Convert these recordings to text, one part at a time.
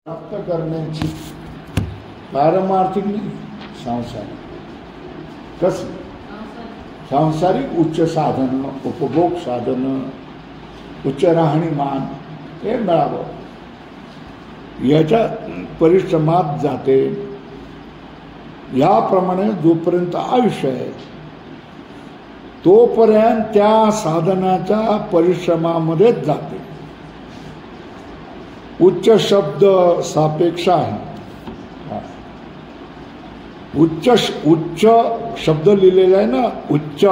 प्राप्त करण्याची पारमार्थिक नाही, सांसारिक. कसं सांसारिक उच्च साधन, उपभोग साधन, उच्च राहणीमान हे मिळावं याच्या परिश्रमात जाते. याप्रमाणे जोपर्यंत आयुष्य आहे तोपर्यंत त्या साधनाच्या परिश्रमामध्येच जाते. उच्च शब्द सापेक्ष आहे. उच्च शब्द लिहिलेला आहे ना, उच्च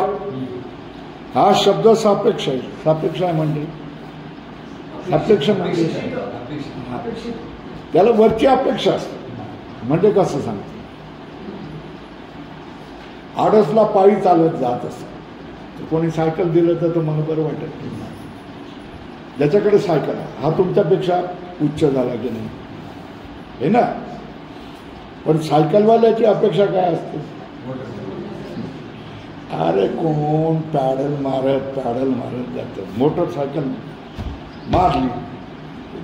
हा शब्द सापेक्ष आहे. सापेक्ष आहे म्हणजे सापेक्ष म्हणजे त्याला वरची अपेक्षा असते. म्हणजे कसं सांगते, आडसला पायी चालत जात असत, कोणी सायकल दिलं तर तुम्हाला बरं वाटत नाही. ज्याच्याकडे सायकल आहे हा तुमच्यापेक्षा उच्च झाला की नाही, हे ना. पण सायकलवाल्याची अपेक्षा काय असते, अरे कोण पॅडल मारत जातं. मोटरसायकल मारली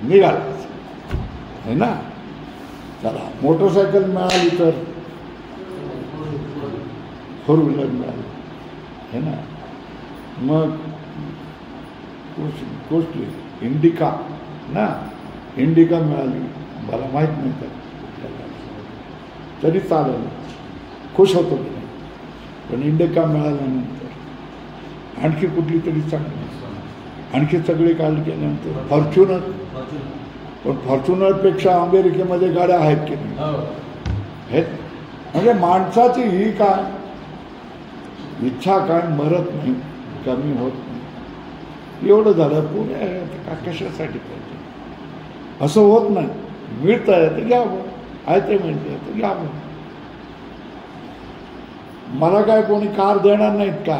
निघाला, हे ना. चला मोटरसायकल मिळाली तर फोर व्हीलर मिळाली, हे ना. मग कुठली इंडिका ना, इंडिका मिळाली, मला माहीत नाही तर तरी चालेल, खुश होतो की नाही. पण इंडिका मिळाल्यानंतर आणखी कुठली तरी चांगली, आणखी सगळे काल केल्यानंतर फॉर्च्युनर. पण फॉर्च्युनरपेक्षा अमेरिकेमध्ये गाड्या आहेत की नाही, हे. म्हणजे माणसाची ही काय इच्छा काय मरत नाही, कमी होत नाही. एवढं झालं पुणे का कशासाठी पाहिजे असं होत नाही. मिळत आहे तर घ्यावं, आहे ते मिळते तर घ्यावं. मला काय कोणी कार देणार नाहीत का,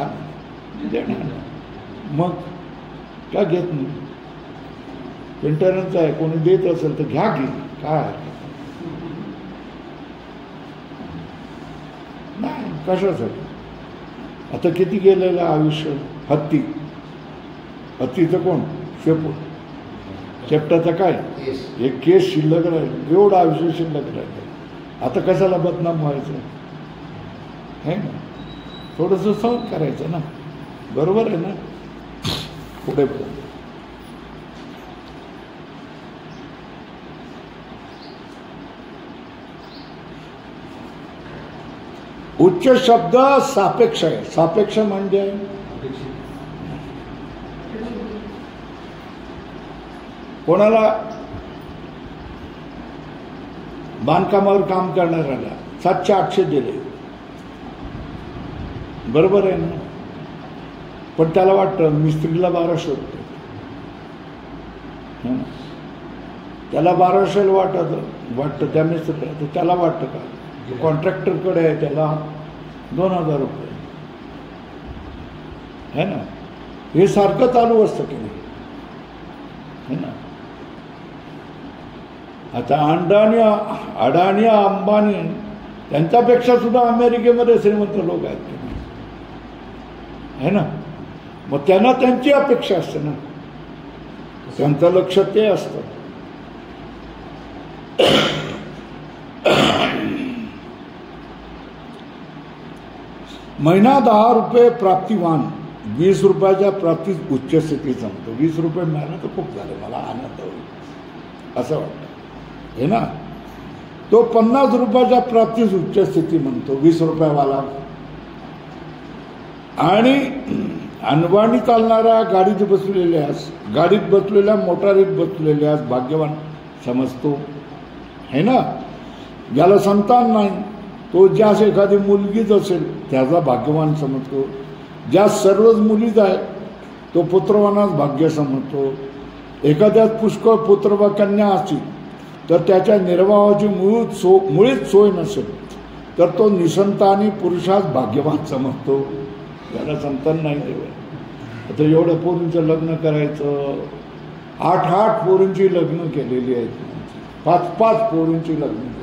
देणार नाही. मग का घेत नाही, मेंटेनन्स आहे, कोणी देत असेल तर घ्या की, काय नाही. कशासाठी आता किती गेलेलं आयुष्य. हत्तीचं कोण शेपूट, शेपटाचा काय एक केस शिल्लक राहील, एवढं आयुष्य शिल्लक राहिलं. आता कशाला बदनाम व्हायचं, है ना. थोडंसं सहन करायचं ना, बरोबर आहे ना. पुढे उच्च शब्द सापेक्ष आहे. सापेक्ष म्हणजे कोणाला बांधकामावर काम करणाऱ्याला 700-800 दिले, बरोबर आहे ना. पण त्याला वाटतं मिस्त्रीला 1200 रुपये, त्याला 1200 वाटतं त्या मिस्त्रीला, तर त्याला वाटतं का कॉन्ट्रॅक्टरकडे आहे त्याला 2000 रुपये, है ना. हे सारखं चालू असतं की नाही, है ना. आता अडाणी अंबानी त्यांच्यापेक्षा सुद्धा अमेरिकेमध्ये श्रीमंत लोक आहेत की नाही, है ना. मग त्यांना त्यांची अपेक्षा असते ना, त्यांचं लक्ष ते असतं. महिना 10 रुपये प्राप्तिवान, 20 रुपयाच्या प्राप्ती उच्च स्थिती जमतो. 20 रुपये मिळालं तर खूप झालं, मला आनंद होईल असं वाटतं, हे ना. तो 50 रुपयाच्या प्राप्तीस उच्च स्थिती म्हणतो, 20 रुपयावाला. आणि अनवाणी चालणाऱ्या गाडीत बसलेल्या मोटारीत बसलेल्यास भाग्यवान समजतो, है ना. ज्याला संतान नाही तो ज्यास एखादी मुलगीच असेल त्याचा भाग्यवान समजतो. ज्या सर्वच मुलीच आहेत तो पुत्रवानाच भाग्य समजतो. एखाद्यात पुष्कळ पुत्र व कन्या असतील तर त्याच्या निर्वाहाची मुळीच सोय नसेल तर तो निसंतानी पुरुषास भाग्यवान समजतो. त्याला संतान नाही देव. आता एवढ्या पोरींचं लग्न करायचं, 8 पोरींची लग्न केलेली आहेत, 5 पोरींची लग्न केलेली.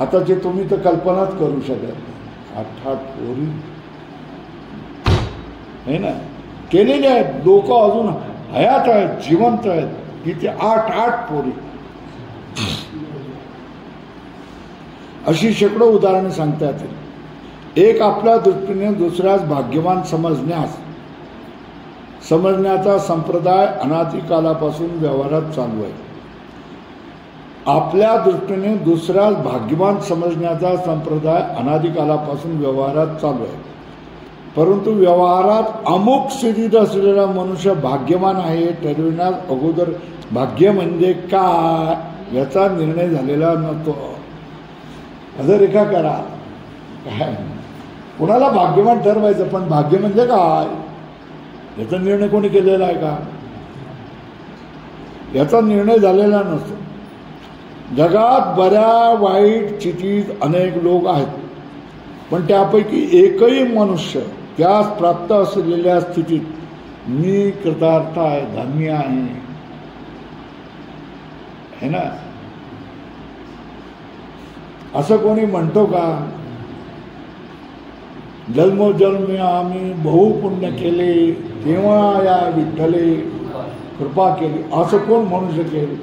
आता जे तुम्ही तर कल्पनाच करू शकत नाही. 8 पोरी, है ना, केलेले आहेत. लोक अजून हयात आहेत, जिवंत आहेत. तिथे 8 पोरी. अशी शेकडो उदाहरणे सांगता येतील. एक, आपल्या दृष्टीने दुसऱ्यास भाग्यवान समजण्याचा संप्रदाय अनादी कालापासून व्यवहारात चालू आहे. आपल्या दृष्टीने दुसऱ्यास भाग्यवान समजण्याचा संप्रदाय अनादी कालापासून व्यवहारात चालू आहे. परंतु व्यवहारात अमुक स्थितीत असलेला मनुष्य भाग्यवान आहे ठरविण्यास अगोदर भाग्य म्हणजे काय याचा निर्णय झालेला नसतो. अधोरेखा करा. काय कुणाला भाग्यवान ठरवायचं, पण भाग्य म्हणजे काय याचा निर्णय कोणी केलेला आहे का? याचा निर्णय झालेला नसतो. जगात बऱ्या वाईट स्थितीत अनेक लोक आहेत, पण त्यापैकी एकही मनुष्य त्यास प्राप्त असलेल्या स्थितीत मी कृतार्थ आहे, धन्य आहे ना, असं कोणी म्हणतो का? जन्मोजन्मी आम्ही बहु पुण्य केले तेव्हा या विठ्ठले कृपा केली, असं कोण म्हणू शकेल?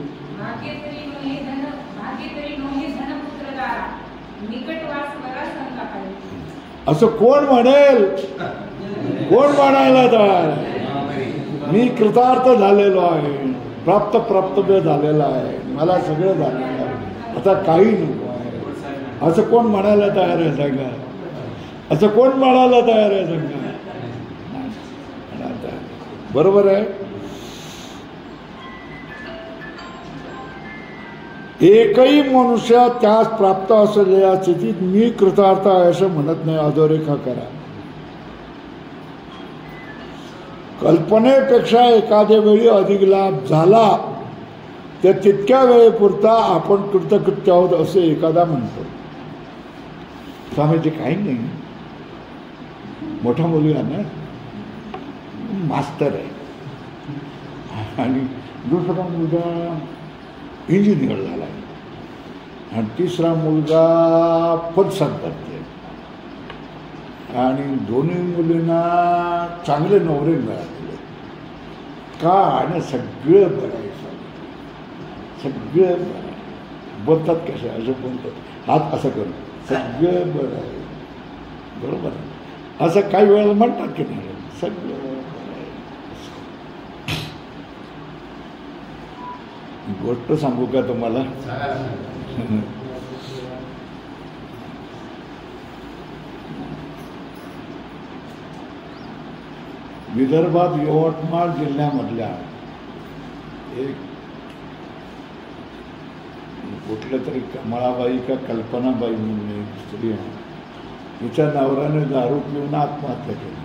असं कोण म्हणेल? कोण म्हणायला तयार? मी कृतार्थ झालेलो आहे, प्राप्तव्य झालेला आहे, मला सगळं झालेलं आहे, आता काही नको आहे, असं कोण म्हणायला तयार आहे सांगा? असं कोण म्हणायला तयार आहे सांगा? बरोबर आहे. एकही मनुष्य त्यास प्राप्त असलेल्या स्थितीत मी कृतार्थ आहे असं म्हणत नाही. अधोरेखा करा. कल्पनेपेक्षा एखाद्या वेळी अधिक लाभ झाला तर तितक्या वेळेपुरता आपण कृतकृत्य आहोत असे एखादा म्हणतो. स्वामीचे काही नाही, मोठा मुलगा ना, मास्तर आहे, आणि दुसरा मुलगा इंजिनियर झाला आहे, आणि तिसरा मुलगा पदसंपत्ती आहे, आणि दोन्ही मुलींना चांगले नवरे मिळालेले. का? आणि सगळं बरं आहे, सगळं बरं आहे. बोलतात कसे? असं बोलतात, हात असं करून सगळं बरं आहे. बरोबर आहे. असं काही वेळेला म्हणतात की नाही, सगळं बरं आहे. गोष्ट सांगू का तुम्हाला? विदर्भात यवतमाळ जिल्ह्यामधल्या एक कुठल्या तरी कमळाबाई का कल्पनाबाई म्हणून एक स्त्री आहे, तिच्या नवऱ्याने दारू पिऊन आत्महत्या केली.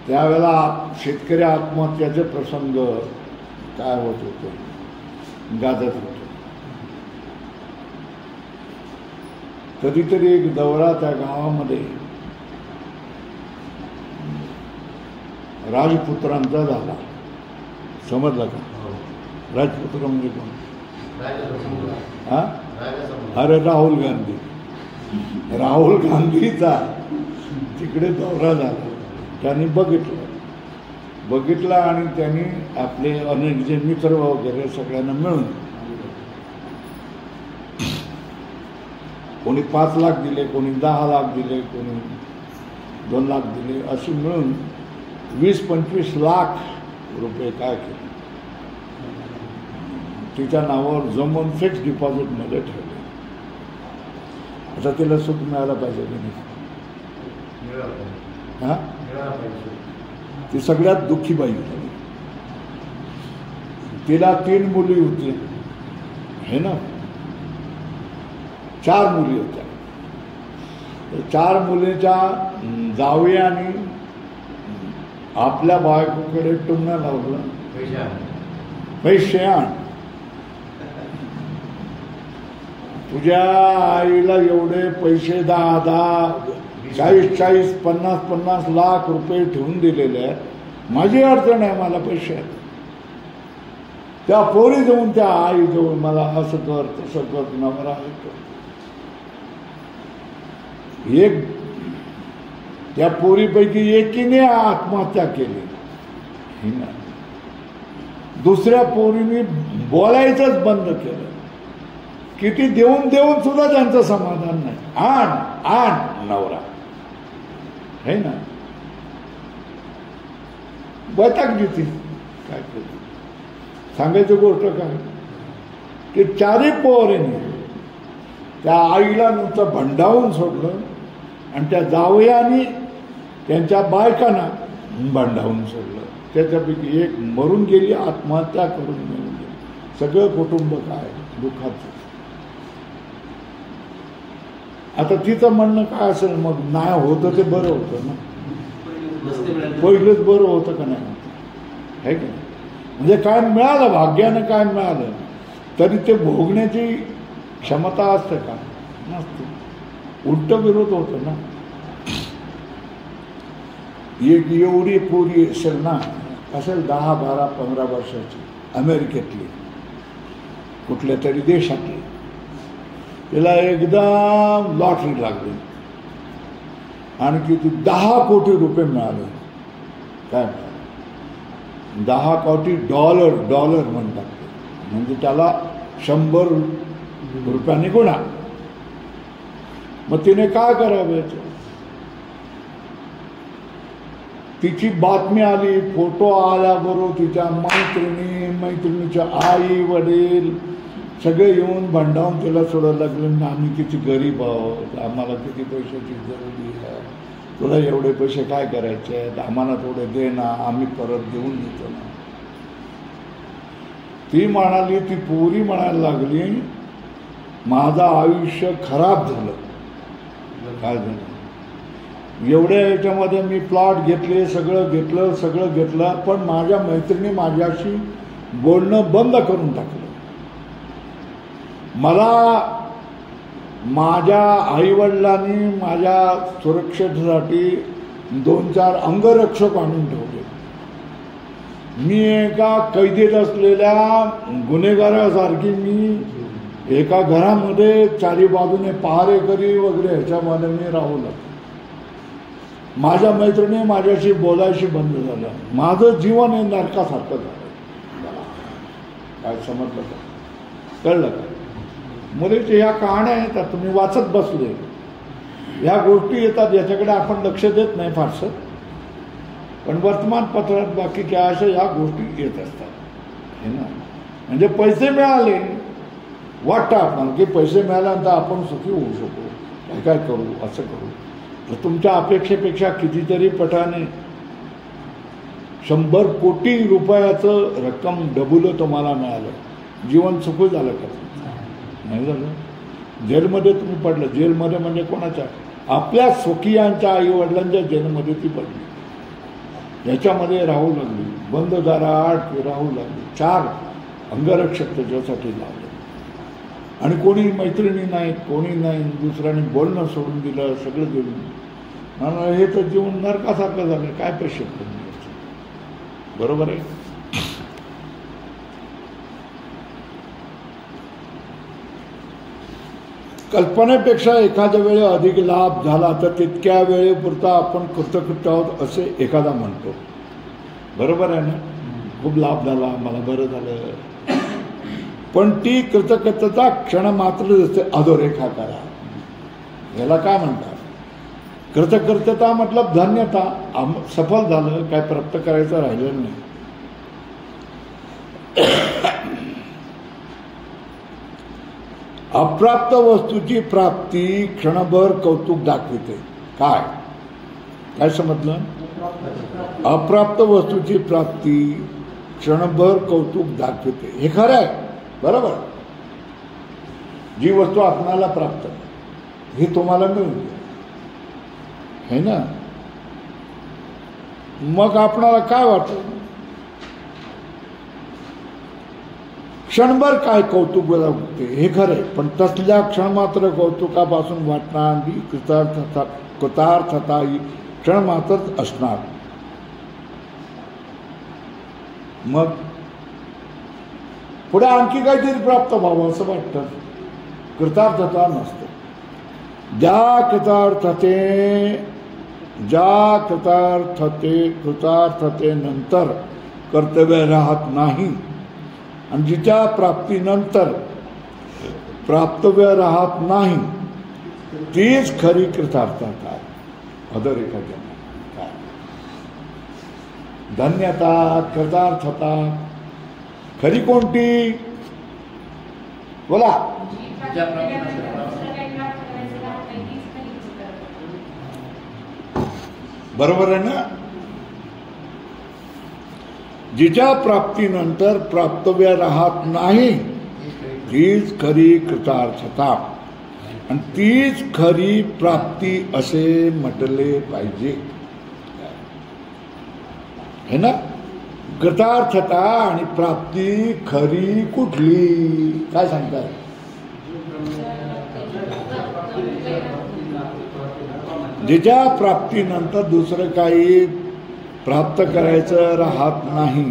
त्यावेळेला शेतकरी आत्महत्याचे प्रसंग काय होत होते, गाजत होते. कधीतरी एक दौरा त्या गावामध्ये राजपुत्रांचा झाला. समजलं का? राजपुत्र म्हणजे कोण? हा? अरे राहुल गांधी. राहुल गांधीचा तिकडे दौरा झाला. त्यांनी बघितला आणि त्यांनी आपले अनेक जे मित्र वगैरे सगळ्यांना मिळून कोणी 5 लाख दिले, कोणी 10 लाख दिले, कोणी 2 लाख दिले, अशी मिळून 20-25 लाख रुपये काय केले, तिच्या नावावर जमून फिक्स डिपॉझिटमध्ये ठेवले. आता तिला सुख मिळायला पाहिजे की नाही? हा, ती सगळ्यात दुःखी बाई होती. तिला 3 मुली होती, हे ना, 4 मुली होत्या. 4 मुलीच्या जावयाने आपल्या बायकोकडे टुमणं लावलं, पैसे आण, तुझ्या आईला एवढे पैसे 10, 40, 50 लाख रुपये ठेवून दिलेले आहेत, माझी अडचण आहे, मला पैसे आहेत. त्या पोरी जाऊन त्या आई जवळ मला असं कर तसं कर, नवरा ऐकतो. एक त्या पोरीपैकी एकीने आत्महत्या केली, दुसऱ्या पोरीने बोलायचंच बंद केलं. किती देऊन देऊन सुद्धा त्यांचं समाधान नाही. आण नवरा है ना, वैताग देते. काय करते सांगायची गोष्ट काय की चारी पोरीने त्या आईला नुसतं भंडावून सोडलं आणि त्या जावयाने त्यांच्या बायकांना भंडावून सोडलं. त्याच्यापैकी एक मरून गेली, आत्महत्या करून मरून गेली. सगळं कुटुंब काय दुःखाचं. आता तिचं म्हणणं काय असेल मग, नाही होतं ते बरं होतं ना, पहिलंच बरं होतं का नाही होतं, है की नाही. म्हणजे काय मिळालं, भाग्यानं काय मिळालं तरी ते भोगण्याची क्षमता असते का, नसते. उलट विरोध होतो ना. एक एवढी पोरी असेल ना, असेल 10, 12, 15 वर्षाची, अमेरिकेतली कुठल्या तरी देशातली, तिला एकदम लॉटरी लागली आणि किती 10 कोटी रुपये मिळाले. काय मिळालं? 10 कोटी डॉलर म्हणतात. म्हणजे त्याला 100 रुपयांनी गुणा. मग तिने काय करावं, तिची बातमी आली, फोटो आल्याबरोबर तिच्या मैत्रिणीच्या आई वडील सगळे येऊन भंडावून तिला सोडायला लागले. आम्ही किती गरीब आहोत, आम्हाला किती पैशाची जरुरी आहे, तुला एवढे पैसे काय करायचे आहेत, आम्हाला थोडे दे ना, आम्ही परत देऊन देतो ना. ती म्हणाली, ती पोरी म्हणायला लागली, माझं आयुष्य खराब झालं. काय झालं? एवढ्या याच्यामध्ये मी प्लॉट घेतले, सगळं घेतलं, पण माझ्या मैत्रिणी माझ्याशी बोलणं बंद करून टाकलं. मला माझ्या आईवडिलांनी माझ्या सुरक्षेसाठी 2-4 अंगरक्षक आणून ठेवले. मी एका कैदेत असलेल्या गुन्हेगारासारखी मी एका घरामध्ये चारी बाजूने पहारेकरी वगैरे ह्याच्यामध्ये मी राहू लागलो. माझ्या मैत्रिणी माझ्याशी बोलायची बंद झालं. माझं जीवन हे नरकासारखं झालं. काय समजलं का, कळलं का? मुलीच्या ह्या कहाण्या येतात, तुम्ही वाचत बसले, ह्या गोष्टी येतात, याच्याकडे आपण लक्ष देत नाही फारसं, पण वर्तमानपत्रात बाकीच्या अशा ह्या गोष्टी येत असतात, हे ना. म्हणजे पैसे मिळाले, वाटतं आपण की पैसे मिळाल्यानंतर आपण सुखी होऊ शकू, काय करू, असं करू. तर तुमच्या अपेक्षेपेक्षा कितीतरी पटाने 100 कोटी रुपयाचं रक्कम डबुलं तुम्हाला मिळालं, जीवन सुखी झालं का? नाही झालं. जेलमध्ये तुम्ही पडलं. जेलमध्ये म्हणजे कोणाच्या? आपल्या स्वकीयांच्या आईवडिलांच्या जेलमध्ये ती पडली. याच्यामध्ये राहू लागली, बंद दाराआड राहू लागली. 4 अंगरक्षक त्याच्यासाठी लावले आणि कोणी मैत्रिणी नाहीत, कोणी नाही. दुसऱ्याने बोलणं सोडून दिलं, सगळं दिलं. हे तर जीवन नरकासारखं झालं. काय पैसे करून द्यायचे? बरोबर आहे. कल्पनेपेक्षा एखाद्या वेळी अधिक लाभ झाला तर तितक्या वेळेपुरता आपण कृतकृत्य आहोत असे एखादा म्हणतो. बरोबर आहे ना? खूप लाभ झाला, मला बरं झालं. पण ती कृतज्ञता क्षण मात्र असते. अधोरेखा करा, याला काय म्हणतात? कृतज्ञता मतलब धन्यता. सफल झालं, काय प्राप्त करायचं राहिलेलं नाही. अप्राप्त वस्तूची प्राप्ती क्षणभर कौतुक दाखविते. काय काय समजलं? अप्राप्त वस्तूची प्राप्ती क्षणभर कौतुक दाखविते. हे खरं आहे, बरोबर. जी वस्तू आपणाला प्राप्त ही तुम्हाला मिळून है ना, मग आपणाला काय वाटतं? क्षणभर काय कौतुक होते, हे खरं. पण तसल्या क्षण मात्र कौतुकापासून वाटणारी कृतार्थता ही क्षण मात्रच असणार. मग पुढे आणखी काहीतरी प्राप्त व्हावं असं वाटतं. कृतार्थता नसते. कृतार्थतेनंतर कर्तव्य राहत नाही आणि जिच्या प्राप्तीनंतर प्राप्तव्य राहत नाही तीच खरी कृतार्थता आहे. अधोरेखा काय धन्यता कृतार्थता खरी कोणती बोला. बरोबर आहे ना. जिच्या प्राप्तीनंतर प्राप्तव्य राहत नाही तीच खरी कृतार्थता आणि तीच खरी प्राप्ती असे म्हटले पाहिजे है ना. कृतार्थता आणि प्राप्ती खरी कुठली काय सांगताय. जिच्या प्राप्तीनंतर दुसरं काही प्राप्त करायचं राहत नाही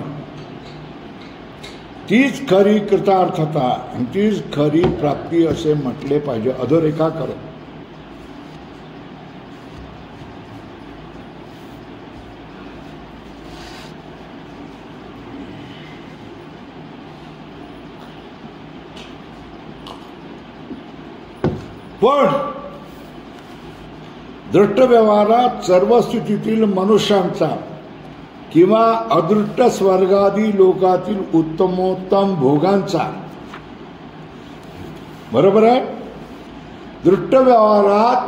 तीच खरी कृतार्थता आणि तीच खरी प्राप्ती असे म्हटले पाहिजे. अधोरेखा करो. पण दृष्ट व्यवहारात सर्व स्थितीतील मनुष्यांचा किंवा अदृष्ट स्वर्गादी लोकातील उत्तमोत्तम भोगांचा बरोबर आहे. दृष्ट व्यवहारात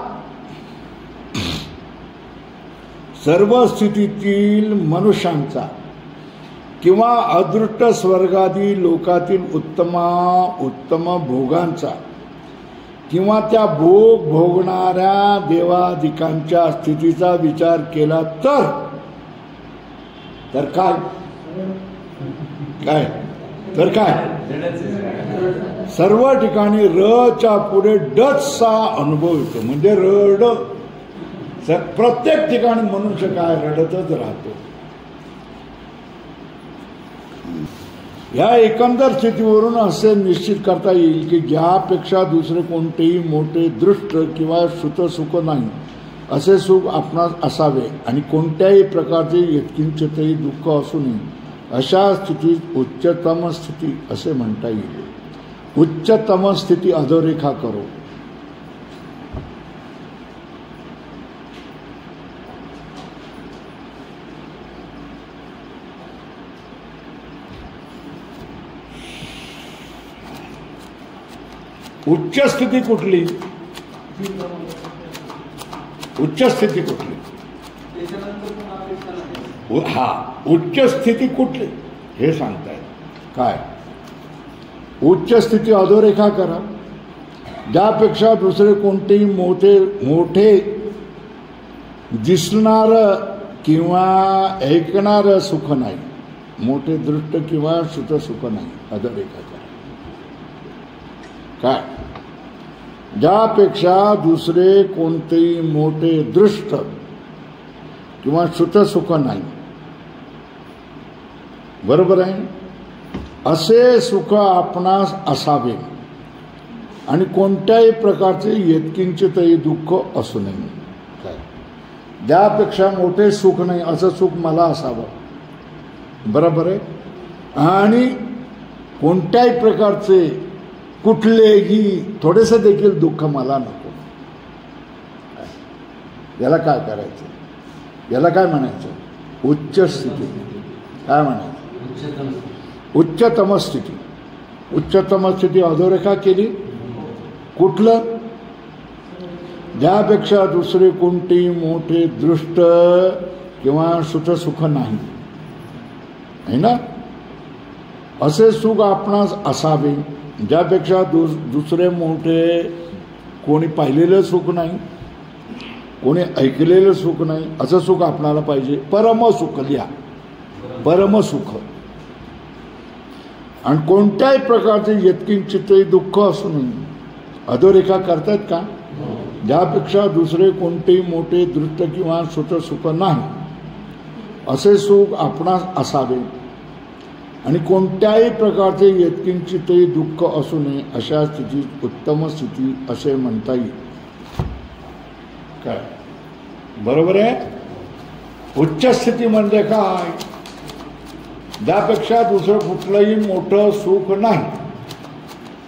सर्व स्थितीतील मनुष्यांचा किंवा अदृष्ट स्वर्गादी लोकातील उत्तम भोगांचा किंवा त्या भोग भोगणाऱ्या देवादिकांच्या स्थितीचा विचार केला तर काय काय तर काय सर्व ठिकाणी रच्या पुढे डचा अनुभव येतो. म्हणजे रड प्रत्येक ठिकाणी मनुष्य काय रडतच राहतो. या एकंदर स्थितीवरून असे निश्चित करता येईल की ज्यापेक्षा दुसरे कोणतेही मोठे दृष्ट किंवा श्रुत सुख नाही असे सुख आपणास असावे आणि कोणत्याही प्रकारचे यत्किंचितही दुःख असू नये अशा स्थितीत उच्चतम स्थिती असे म्हणता येईल. उच्चतम स्थिती अधोरेखा करो. उच्च स्थिती कुठली. उच्च स्थिती कुठली. हा उच्च स्थिती कुठली हे सांगतायत. काय उच्च स्थिती अधोरेखा करा. ज्यापेक्षा दुसरे कोणतेही मोठे दिसणार किंवा ऐकणार सुख नाही. मोठे दृष्ट किंवा श्रुत सुख नाही. अधोरेखा करा. काय ज्यापेक्षा दुसरे कोणतेही मोठे दृष्ट किंवा श्रुत सुख नाही बरोबर आहे असे सुख आपणास असावे आणि कोणत्याही प्रकारचे यत्किंचितही दुःख असू नये. काय ज्यापेक्षा मोठे सुख नाही असं सुख मला असावं बरोबर आहे. आणि कोणत्याही प्रकारचे कुठलेही थोडेसे देखील दुःख मला नको. याला काय करायचं. याला काय म्हणायचं. उच्च स्थिती. काय म्हणायचं. उच्चतम स्थिती. उच्चतम स्थिती अधोरेखा केली. कुठलं ज्यापेक्षा दुसरे कोणतेही मोठे दृष्ट किंवा श्रुत सुख नाही है ना असे सुख आपणास असावे ज्यापेक्षा दुसरे मोठे कोणी पाहिलेलं सुख नाही कोणी ऐकलेलं सुख नाही असं सुख आपणाला पाहिजे. परमसुख लिहा. परमसुख आणि कोणत्याही प्रकारचे यत्किंचितही दुःख असू नये. अधोरेखा करतायत का. ज्यापेक्षा दुसरे कोणतेही मोठे दृष्ट किंवा श्रुत सुख नाही असे सुख आपणास असावे आणि कोणत्याही प्रकारचे यत्किंचितही दुःख असू नये अशा स्थितीत उत्तम स्थिती असे म्हणता येईल. काय बरोबर आहे. उच्च स्थिती म्हणजे काय ज्यापेक्षा दुसरं कुठलंही मोठं सुख नाही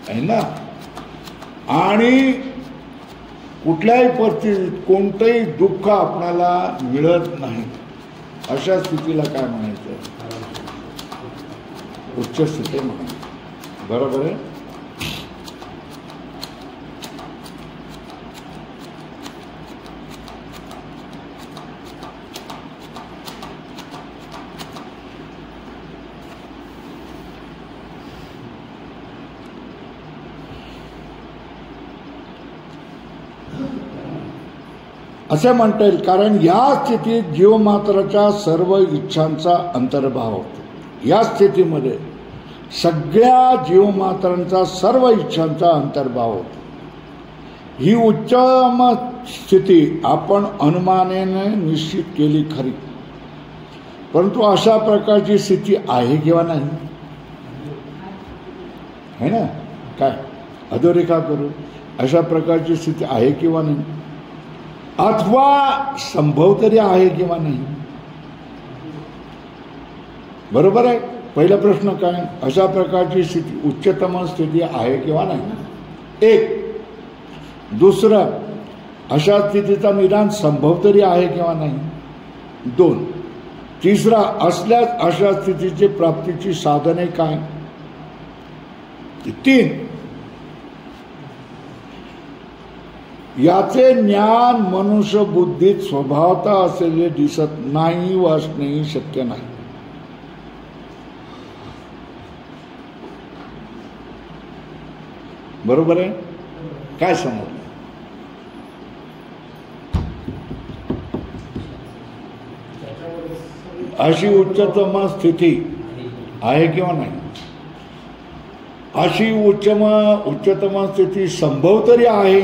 आहे ना. आणि कुठल्याही परिस्थितीत कोणतंही दुःख आपल्याला मिळत नाही, अशा स्थितीला काय म्हणायचं? उच्च स्थिती म्हणायचं. बरोबर आहे. असे म्हणता येईल, कारण या स्थितीत जीवमात्राच्या सर्व इच्छांचा अंतर्भाव होतो. या स्थितीमध्ये सगळ्या जीवमात्रांचा सर्व इच्छांचा अंतर्भाव होतो. ही उच्चतम स्थिती आपण अनुमानाने निश्चित केली खरी, परंतु अशा प्रकारची स्थिती आहे किंवा नाही, है ना? काय अधोरेखा करू, अशा प्रकारची स्थिती आहे किंवा नाही, अथवा संभव तरी आहे किंवा नाही. बरोबर आहे. पहिला प्रश्न काय? अशा प्रकारची स्थिती उच्चतम स्थिती आहे किंवा नाही, एक. दुसरं, अशा स्थितीचा निदान संभव तरी आहे किंवा नाही, दोन. तिसरा, असल्यास अशा स्थितीची प्राप्तीची साधने काय, तीन. याचे ज्ञान मनुष्य बुद्धीत स्वभावता असलेले दिसत नाही व असणेही शक्य नाही. बरोबर आहे. काय समजलं? अशी उच्चतम स्थिती आहे किंवा नाही, अशी उच्चतम स्थिती संभव तरी आहे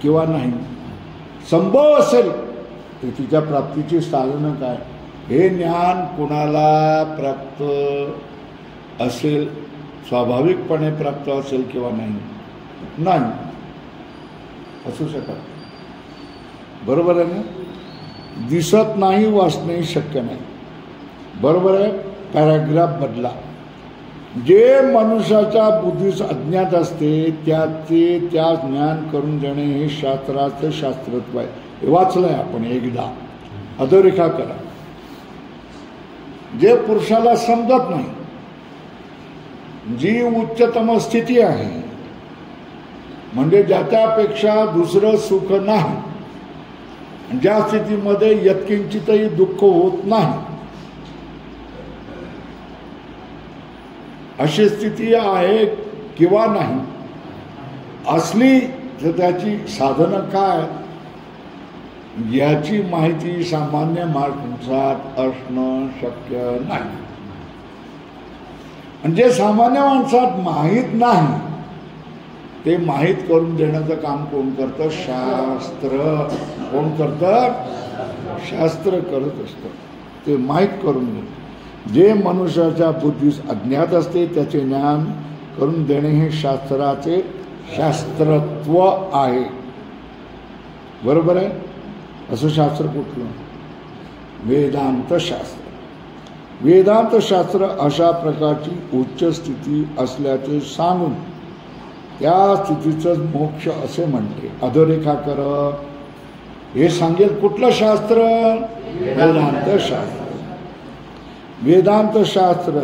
किंवा नाही. संभव असेल तर तिच्या प्राप्तीची साधनं काय, हे ज्ञान कुणाला प्राप्त असेल, स्वाभाविकपणे प्राप्त असेल किंवा नाही, नाही असू शकत. बरोबर आहे ना? दिसत नाही, वाचणे शक्य नाही. बरोबर आहे. पॅराग्राफ बदला. जे मनुष्याच्या बुद्धीस अज्ञात असते त्याचे त्या ज्ञान करून देणे हे शास्त्राचं शास्त्रत्व आहे. हे वाचलंय आपण एकदा. अधोरेखा करा. जे पुरुषाला समजत नाही, जी उच्चतम स्थिती आहे, म्हणजे ज्याच्यापेक्षा दुसरं सुख नाही, ज्या स्थितीमध्ये यत्किंचितही दुःख होत नाही, अशी स्थिती आहे किंवा नाही, असली तर त्याची साधनं काय याची माहिती सामान्य माणसात असणं शक्य नाही. आणि जे सामान्य माणसात माहीत नाही ते माहीत करून देण्याचं काम कोण करतं? शास्त्र. कोण करतं? शास्त्र करत असतं. ते माहीत करून देतं. जे मनुष्याच्या बुद्धीस अज्ञात असते त्याचे ज्ञान करून देणे हे शास्त्राचे शास्त्रत्व आहे. बरोबर आहे. असं शास्त्र कुठलं? वेदांत शास्त्र. वेदांत शास्त्र अशा प्रकारची उच्च स्थिती असल्याचे सांगून त्या स्थितीचं मोक्ष असे म्हणते. अधोरेखा कर. हे सांगेल कुठलं शास्त्र? वेदांत शास्त्र. वेदांत शास्त्र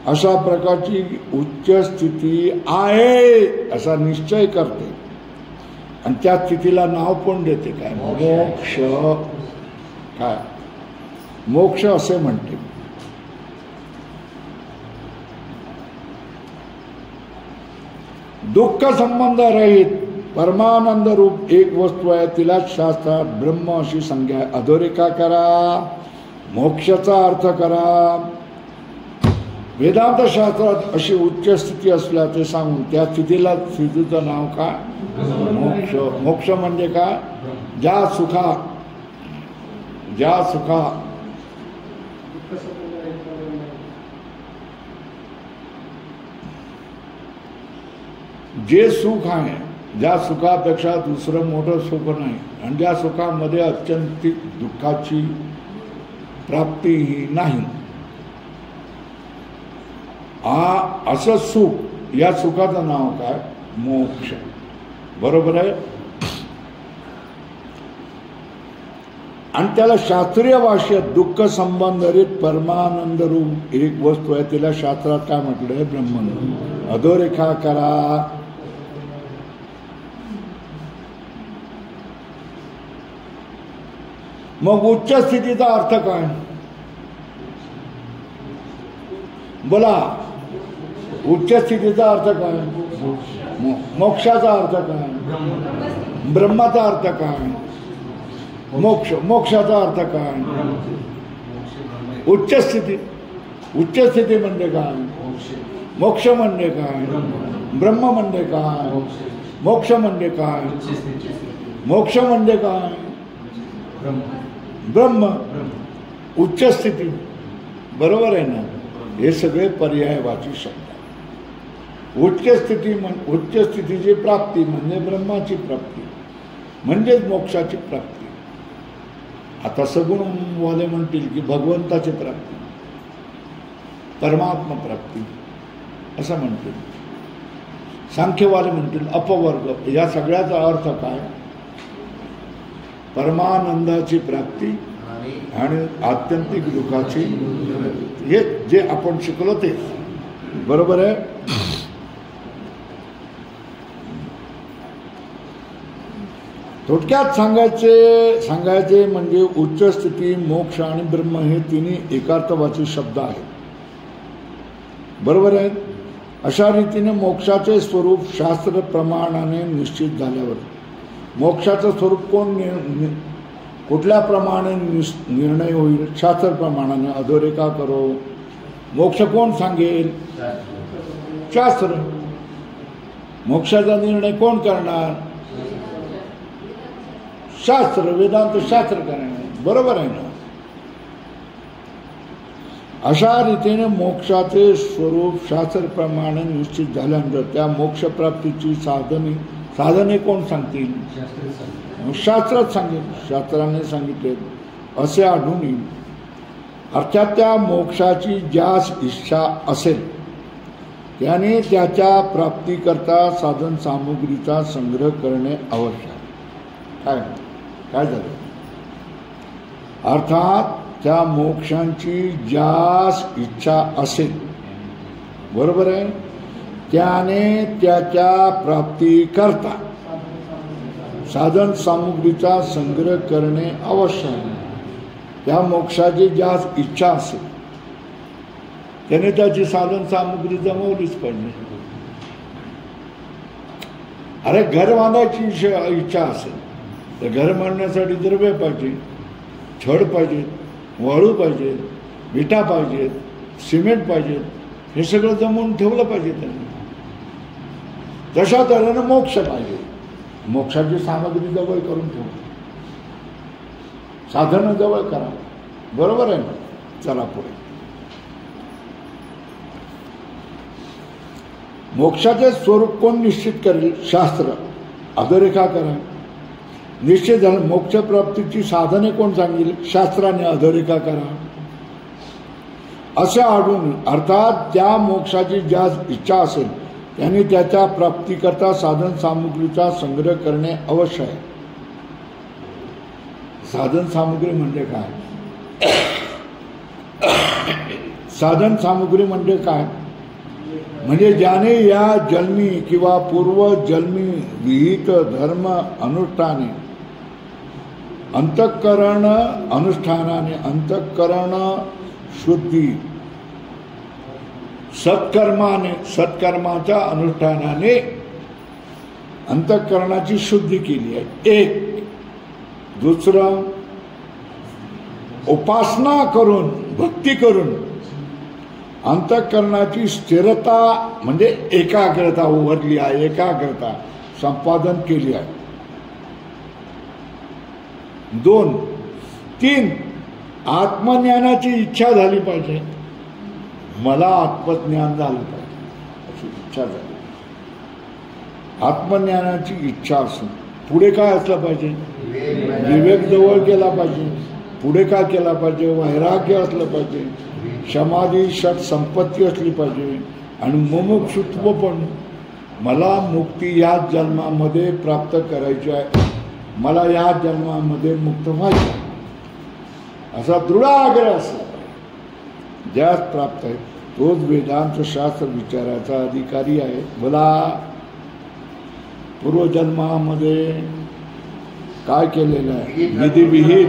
अशा प्रकारची उच्च स्थिती आहे असा निश्चय करते आणि त्या स्थितीला नाव पण देते. काय? मोक्ष. काय? मोक्ष असे म्हणते. दुःख संबंध रहित परमानंद रूप एक वस्तू आहे, तिलाच शास्त्रात ब्रह्म अशी संज्ञा आहे. अधोरेखा करा. मोक्षाचा अर्थ करा. वेदांत शास्त्रात अशी उच्च स्थिती असल्याचे सांगून त्या स्थितीचं नाव काय? मोक्ष. मोक्ष म्हणजे काय? ज्या सुखा जे सुख आहे, ज्या सुखापेक्षा दुसरं मोठं सुख नाही आणि ज्या सुखामध्ये अत्यंत दुःखाची प्राप्ती ही नाही, असं सुख, या सुखाचं नाव काय? मोक्ष. बरोबर आहे. आणि त्याला शास्त्रीय भाषेत दुःख संबंधित परमानंद रूप एक वस्तू आहे, तिला शास्त्रात काय म्हटलंय? ब्रह्म. अधोरेखा करा. मग उच्च स्थितीचा अर्थ काय? बोला, उच्च स्थितीचा अर्थ काय? मोक्षाचा अर्थ काय? ब्रह्माचा अर्थ काय? मोक्षाचा अर्थ काय? उच्च स्थिती. उच्च स्थिती म्हणजे काय? मोक्ष म्हणजे काय? ब्रह्म म्हणजे काय? मोक्ष म्हणजे काय? मोक्ष म्हणजे काय? ब्रह्म. उच्च स्थिती. बरोबर आहे ना? हे सगळे पर्यायवाची शब्द. उच्च स्थिती उच्च स्थितीची प्राप्ती म्हणजे ब्रह्माची प्राप्ती, म्हणजेच मोक्षाची प्राप्ती. आता सगुणवाले म्हणतील की भगवंताची प्राप्ती, परमात्मा प्राप्ती असं म्हणतील. सांख्यवाले म्हणतील अपवर्ग. या सगळ्याचा अर्थ काय? परमानंदाची प्राप्ती आणि आत्यंतिक दुःखाची, हे जे आपण शिकलो ते बरोबर आहे. थोडक्यात सांगायचे म्हणजे उच्च स्थिती, मोक्ष आणि ब्रह्म हे तिन्ही एकार्थवाची शब्द आहेत. बरोबर आहे. अशा रीतीने मोक्षाचे स्वरूप शास्त्र प्रमाणाने निश्चित झाल्यावर, मोक्षाचं स्वरूप कुठल्या प्रमाणे निर्णय होईल? शास्त्र प्रमाणाने. अधोरेखा करो. मोक्ष कोण सांगेल? शास्त्र. मोक्षाचा निर्णय कोण करणार? शास्त्र. वेदांत शास्त्र करणार. बरोबर आहे ना? अशा रीतीने मोक्षाचे स्वरूप शास्त्रप्रमाणे निश्चित झाल्यानंतर त्या मोक्षप्राप्तीची साधने कोण सांगतील? शास्त्रात सांगेल. शास्त्राने सांगितले असे आढळून येईल. अर्थात त्या मोक्षाची ज्यास इच्छा असेल त्याने त्याच्या प्राप्तीकरता साधन सामुग्रीचा संग्रह करणे आवश्यक आहे. काय झालं? अर्थात त्या मोक्षांची ज्यास इच्छा असेल, बरोबर आहे, त्याने त्याच्या प्राप्तीकरता साधन सामुग्रीचा संग्रह करणे आवश्यक आहे. त्या मोक्षाची ज्यास इच्छा असेल त्याने त्याची साधन सामुग्री जमवलीच पाहिजे. अरे घर बांधायची इच्छा असेल तर घर बांधण्यासाठी द्रव्य पाहिजे, छड पाहिजे, वाळू पाहिजे, विटा पाहिजेत, सिमेंट पाहिजेत. हे सगळं जमवून ठेवलं पाहिजे त्यांनी. तशा तऱ्हेनं मोक्ष पाहिजे. मोक्षाची सामग्री जवळ करून ठेवा, साधनं जवळ करा. बरोबर आहे ना? चला पुढे. मोक्षाचे स्वरूप कोण निश्चित करेल? शास्त्र. अधोरेखा करा. निश्चित झालं. मोक्ष प्राप्तीची साधने कोण सांगेल? शास्त्राने. अधोरेखा करा. असे आढळून, अर्थात त्या मोक्षाची ज्या इच्छा असेल त्याने त्याच्या प्राप्तीकरता साधन सामुग्रीचा संग्रह करणे आवश्यक आहे. साधन सामुग्री म्हणजे काय? साधन सामुग्री म्हणजे काय? म्हणजे ज्याने या जन्मी किंवा पूर्वजन्मी विहित धर्म अनुष्ठाने अंतःकरण अनुष्ठानाने अंतःकरण शुद्धी सत्कर्माच्या अनुष्ठानाने अंतःकरणाची शुद्धी केली आहे. एक. दुसरं, उपासना करून, भक्ती करून अंतःकरणाची स्थिरता म्हणजे एकाग्रता उभारली आहे, एकाग्रता संपादन केली आहे. 2. 3. आत्मज्ञानाची इच्छा झाली पाहिजे. मला आत्मज्ञान झालं पाहिजे अशी इच्छा झाली. आत्मज्ञानाची इच्छा असून पुढे काय असलं पाहिजे? विवेक जवळ केला पाहिजे. पुढे काय केला पाहिजे? वैराग्य असलं पाहिजे, समाधी षट संपत्ती असली पाहिजे आणि मुमुक्षुत्व पण मला मुक्ती या जन्मामध्ये प्राप्त करायची आहे, मला या जन्मामध्ये मुक्त व्हायचं असा दृढ आग्रह असला पाहिजे. ज्यास प्राप्त आहे तोच वेदांत शास्त्र विचाराचा अधिकारी आहे. बोला, पूर्वजन्मामध्ये काय केलेलं आहे? विधिविहित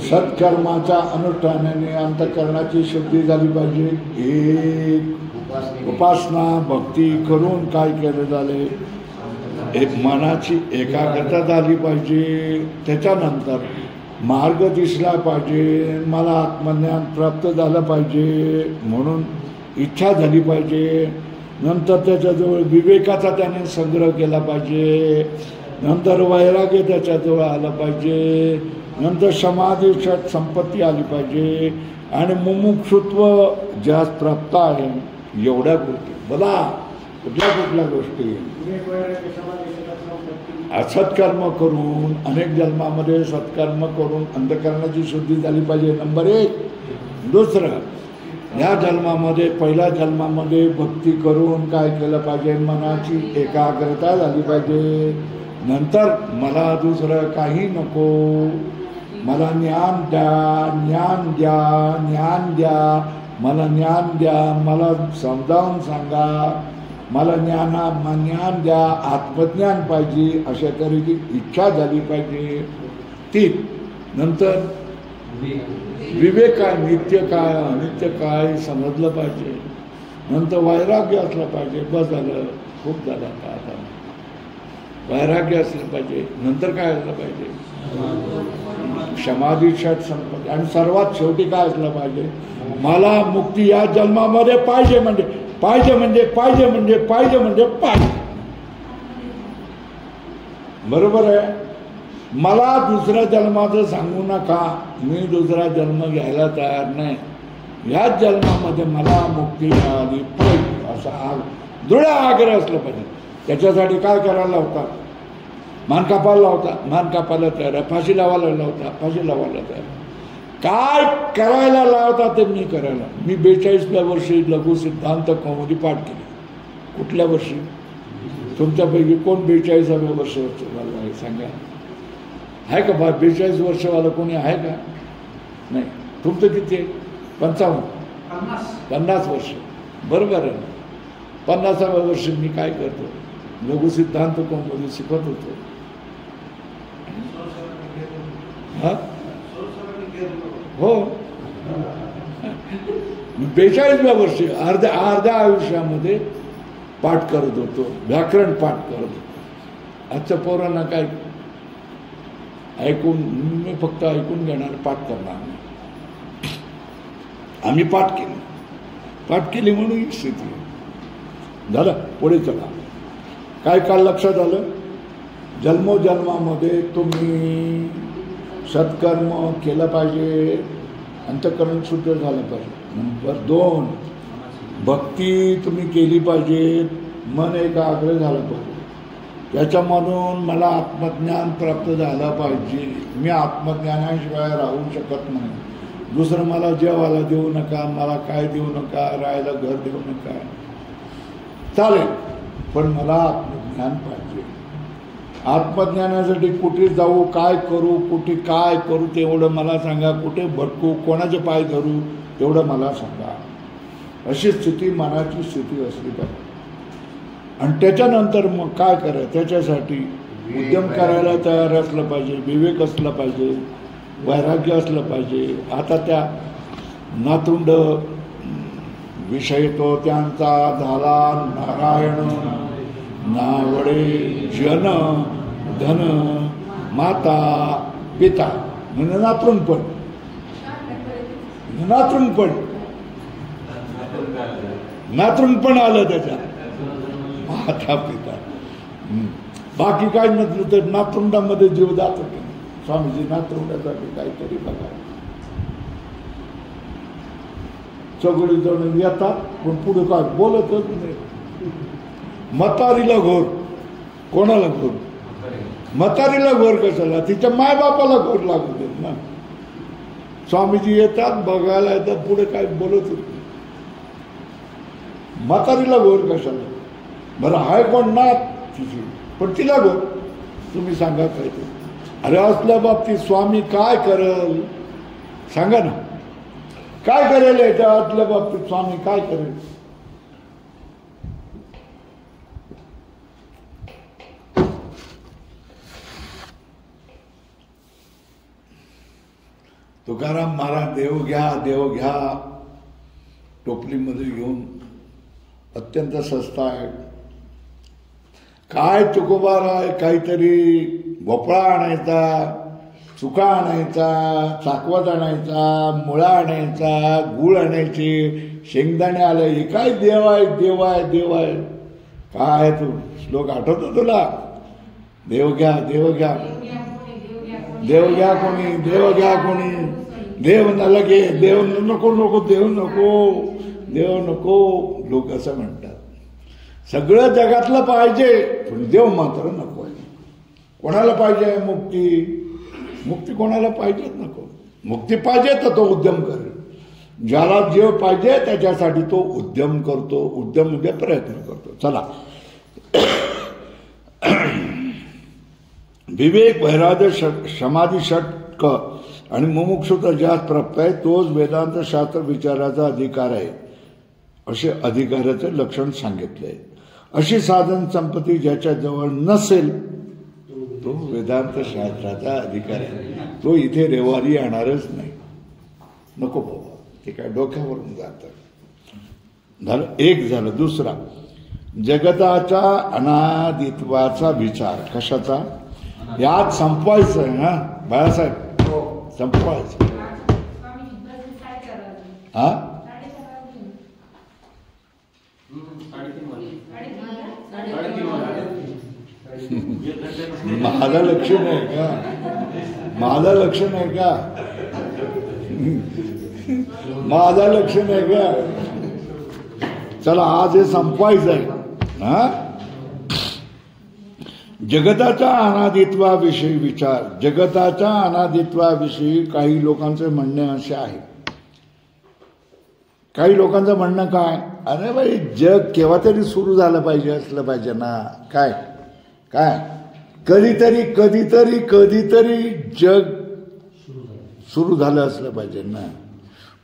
सत्कर्माच्या अनुष्ठानाने अंतःकरणाची शुद्धी झाली पाहिजे. एक उपासना भक्ती करून काय केलं झाले? एक मनाची एकाग्रता झाली पाहिजे. त्याच्यानंतर मार्ग दिसला पाहिजे, मला आत्मज्ञान प्राप्त झालं पाहिजे म्हणून इच्छा झाली पाहिजे. नंतर त्याच्याजवळ विवेकाचा त्याने संग्रह केला पाहिजे. नंतर वैराग्य त्याच्याजवळ आलं पाहिजे. नंतर समाधी संपत्ती आली पाहिजे आणि मुमुक्षुत्व ज्यास प्राप्त आहे. एवढ्या गोष्टी बोला, कुठल्या गोष्टी? असत्कर्म करून अनेक जन्मामध्ये सत्कर्म करून अंतःकरणाची शुद्धी झाली पाहिजे. नंबर एक. दुसरं, या जन्मामध्ये पहिल्या जन्मामध्ये भक्ती करून काय केलं पाहिजे? मनाची एकाग्रता झाली पाहिजे. नंतर मला दुसरं काही नको, मला ज्ञान द्या, ज्ञान द्या, ज्ञान द्या, मला ज्ञान द्या, मला समजावून सांगा, मला ज्ञान द्या, आत्मज्ञान पाहिजे अशा तऱ्हेची इच्छा झाली पाहिजे. तीन. नंतर विवेक काय, नित्य काय अनित्य काय समजलं पाहिजे. नंतर वैराग्य असलं पाहिजे. बस झालं, खूप झालं. आता वैराग्य असलं पाहिजे. नंतर काय असलं पाहिजे? समाधी षट संपत्ती. आणि सर्वात शेवटी काय असलं पाहिजे? मला मुक्ती या जन्मामध्ये पाहिजे म्हणजे पाहिजे म्हणजे पाहिजे म्हणजे पाहिजे म्हणजे पाहिजे. बरोबर आहे. मला दुसऱ्या जन्माचं सांगू नका, मी दुसरा जन्म घ्यायला तयार नाही. ह्याच जन्मामध्ये मला मुक्ती मिळाली पाहिजे असा दृढ आग्रह असलं पाहिजे. त्याच्यासाठी काय करायला होता? मान कापायला लावता, मान कापायला तयार आहे. फाशी लावायला लावता, फाशी लावायला तयार. काय करायला लावता ते मी करायला. मी 42व्या वर्षी लघु सिद्धांत कौमुदी पाठ केली. कुठल्या वर्षी? तुमच्यापैकी कोण 42व्या वर्षावरचं मला आहे सांगा? आहे का 42 वर्षवाला कोणी आहे का? नाही. तुमचं किती आहे? 50 वर्ष. बरोबर आहे. 50व्या वर्षी मी काय करतो? लघु सिद्धांत कौमुदी शिकवत होतो. हा हो. 42व्या वर्षी अर्ध्या आयुष्यामध्ये पाठ करत होतो, व्याकरण पाठ करत होतो. आजच्या पोरांना काय ऐकून, मी फक्त ऐकून घेणार, पाठ करणार नाही. आम्ही पाठ केली म्हणून ही स्थिती झालं. पुढे चला. काय काल लक्षात आलं? जन्मोजन्मामध्ये तुम्ही सत्कर्म केलं पाहिजे, अंतःकरण शुद्ध झालं पाहिजे. नंबर 2, भक्ती तुम्ही केली पाहिजे, मन एकाग्र झालं पाहिजे. त्याच्यामधून मला आत्मज्ञान प्राप्त झालं पाहिजे. मी आत्मज्ञानाशिवाय राहू शकत नाही. दुसरं मला जेवायला देऊ नका, मला काय देऊ नका, राहायला घर देऊ नका, चालेल, पण मला आत्मज्ञान पाहिजे. आत्मज्ञानासाठी कुठे जाऊ, काय करू, कुठे काय करू तेवढं मला सांगा. कुठे भटकू, कोणाचे पाय धरू तेवढं मला सांगा. अशी स्थिती मनाची स्थिती असली पाहिजे. आणि त्याच्यानंतर मग काय करायचं? त्याच्यासाठी उद्यम करायला तयार असलं पाहिजे, विवेक असलं पाहिजे, वैराग्य असलं पाहिजे. आता त्या नातुंड विषय तो त्यांचा झाला नारायण, नावडे जन धन माता पिता. म्हणजे नातरुंडपण, नातरुंडपण आलं त्याच्यात. माता पिता, बाकी काय नसलं तर नातरुंडामध्ये जीव जातो की. स्वामीजी नातरुंडासाठी काहीतरी बघा. सगळी जण येतात पण पुढे काय बोलतच नाही. म्हातारीला घोर. कोणाला घोर? म्हातारीला घोर कशाला? तिच्या मायबापाला घोर लागू देत ना. स्वामीजी येतात, बघायला येतात, पुढे काय बोलत होते. म्हातारीला घोर कशाला? बरं आहे कोण ना तिची, पण तिला गो तुम्ही सांगा काय ते. अरे असल्या बाबतीत स्वामी काय करेल सांगा ना, काय करेल याच्या आतल्या बाबतीत स्वामी काय करेल? तुकाराम महाराज देव घ्या टोपलीमध्ये घेऊन, अत्यंत स्वस्त आहे. काय तुकोबार आहे, काहीतरी भोपळा आणायचा, चुका आणायचा, चाकवत आणायचा, मुळा आणायचा, गूळ आणायचे, शेंगदाणे आले, हे काय देव आहे देव आहे देव आहे. काय तू श्लोक आठवतो तुला? देव घ्या देव घ्या देव घ्या कोणी, देव घ्या कोणी, देव न लगे, देव नको नको, देव नको देव नको, लोक असं म्हणतात. सगळं जगातलं पाहिजे पण देव मात्र नको आहे. कोणाला पाहिजे मुक्ती? मुक्ती कोणाला पाहिजेच नको. मुक्ती पाहिजे तर तो उद्यम करेल. ज्याला जीव पाहिजे त्याच्यासाठी तो उद्यम करतो. उद्यम म्हणजे प्रयत्न करतो. चला, विवेक, वैराग्य, समाधी, षटक आणि मुमुक्षुता ज्यास प्राप्त आहे तोच वेदांत शास्त्र विचाराचा अधिकार आहे, असे अधिकाराचे लक्षण सांगितले. अशी साधन संपत्ती ज्याच्या जवळ नसेल तो वेदांत शास्त्राचा अधिकार आहे. तो इथे रेवारी येणारच नाही. नको बाबा, ते काय डोक्यावरून जातं. झालं एक. झालं दुसरा, जगताच्या अनादित्वाचा विचार. कशाचा? यात संपवायचं आहे ना बाळासाहेब, संपवायचं. हा, माझं लक्ष नाही का? माझं लक्ष नाही का? माझं लक्ष नाही का? चला, आज हे संपवायचं आहे. हा, जगताच्या अनादित्वाविषयी विचार. जगताच्या अनादित्वाविषयी काही लोकांचे म्हणणे असे आहे. काही लोकांचं म्हणणं काय? अरे बाई, जग केव्हा तरी सुरू झालं पाहिजे, असलं पाहिजे ना. काय काय कधीतरी कधीतरी कधीतरी जग सुरू झालं असलं पाहिजे ना.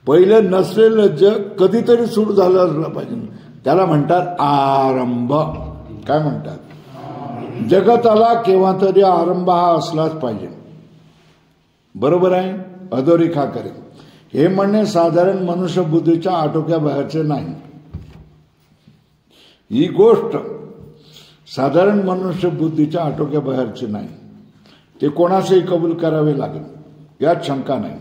पहिलं नसलेलं जग कधीतरी सुरू झालं असलं पाहिजे. त्याला म्हणतात आरंभ. काय म्हणतात? जगताला केव्हा तरी आरंभ हा असलाच पाहिजे. बरोबर आहे? अधोरेखा करेल. हे म्हणणे साधारण मनुष्य बुद्धीच्या आटोक्याबाहेरचे नाही. ही गोष्ट साधारण मनुष्य बुद्धीच्या आटोक्याबाहेरचे नाही. ते कोणासही कबूल करावे लागेल, यात शंका नाही.